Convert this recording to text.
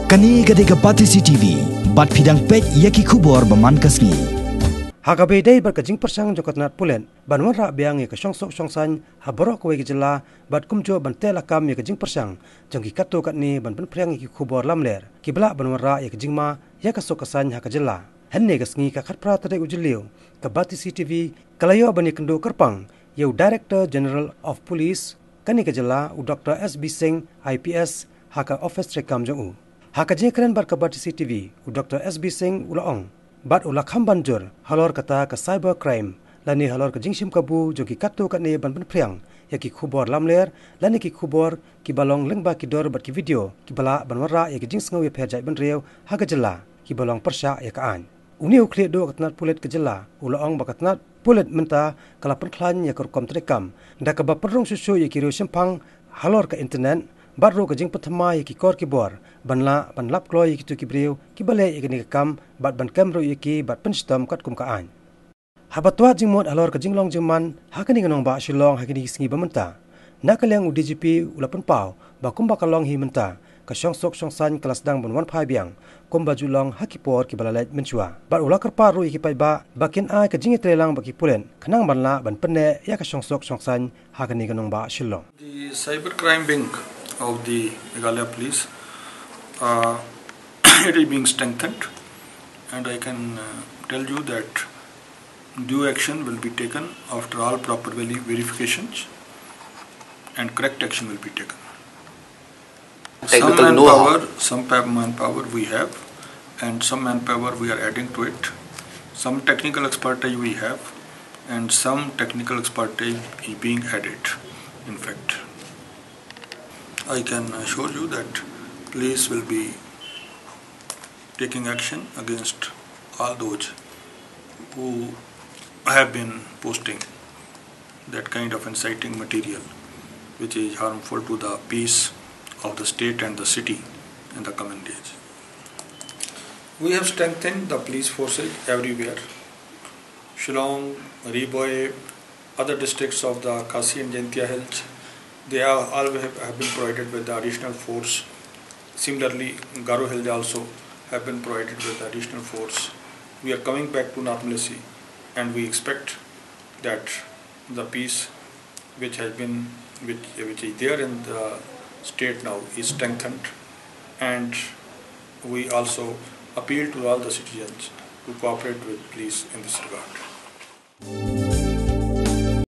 Kani gade ka Batisi TV, bat pidang pet yaki Khubor baman kasni. Hagabe day berkajing persang jokatnat pulen, banwan rak biang ya kesyong sok syongsan, haborok kowe gejela, bat kumjo bantel akam ya kajing persang, jangki kato katni ban Pynphriang ya Khubor Laml, kibla banwan rak ya kajing ma ya kasok kasan hakajela. Henne kasngi ka khatpra tadai ujiliu, ka Batisi TV, kalayo ban ya kendo kerpang, ya Director General of Police, kani kajela u Dr. S.B. Singh, IPS, haka Office Rekam jong u. Haka jekren bar ka Batisi TV, u Dr. S.B. Singh ulaong. Bat ulak hambanjur halor kata ke cyber crime lani halor ke jingsim kabu jogi katu katne ban Pynphriang yaki Khubor Laml lani ki Khubor ki balong lengba ki dor bat ki video ki bala ban warra yaki jing sngau ye phejai ban Riew haga jela ki balong persya ya kaan uni ukle do katnat pulet ke jela ulaong bakatnat pulet menta kala penklan ya korkom trekam nda ka ba Pynrung Shuh yaki Riew Shemphang halor ke internet Batro ke jing Pynthymmai ki kor Khubor banla ban lap kloy ki tu ki Riew ki bale ki ni kam bat ban kamro ki bat penstam kat kum ka an habatwa jing mod alor ke jing long jingman hakani ngonong ba shilong hakani singi bamenta nakaleng u DGP ulapan pau ba kum ba kalong hi menta ka syong sok syong san kelas dang ban wan phai biang kum ba julong hakipor ki balalet menchua bat ulakar paru ki pai ba bakin ai ke jing trelang ba ki pulen khanang banla ban penne ya ka syong sok syong san hakani ngonong ba shilong. The cybercrime wing of the Meghalaya police it is being strengthened, and I can tell you that due action will be taken after all proper verifications, and correct action will be taken. Some manpower we have, and some manpower we are adding to it. Some technical expertise we have, and some technical expertise is being added. In fact, I can assure you that police will be taking action against all those who have been posting that kind of inciting material which is harmful to the peace of the state and the city in the coming days. We have strengthened the police forces everywhere. Shillong, Riew, other districts of the Khasi and Jaintia Hills, they all have been provided with the additional force. Similarly, Garo Hills also have been provided with the additional force. We are coming back to normalcy, and we expect that the peace which is there in the state now is strengthened, and we also appeal to all the citizens to cooperate with police in this regard.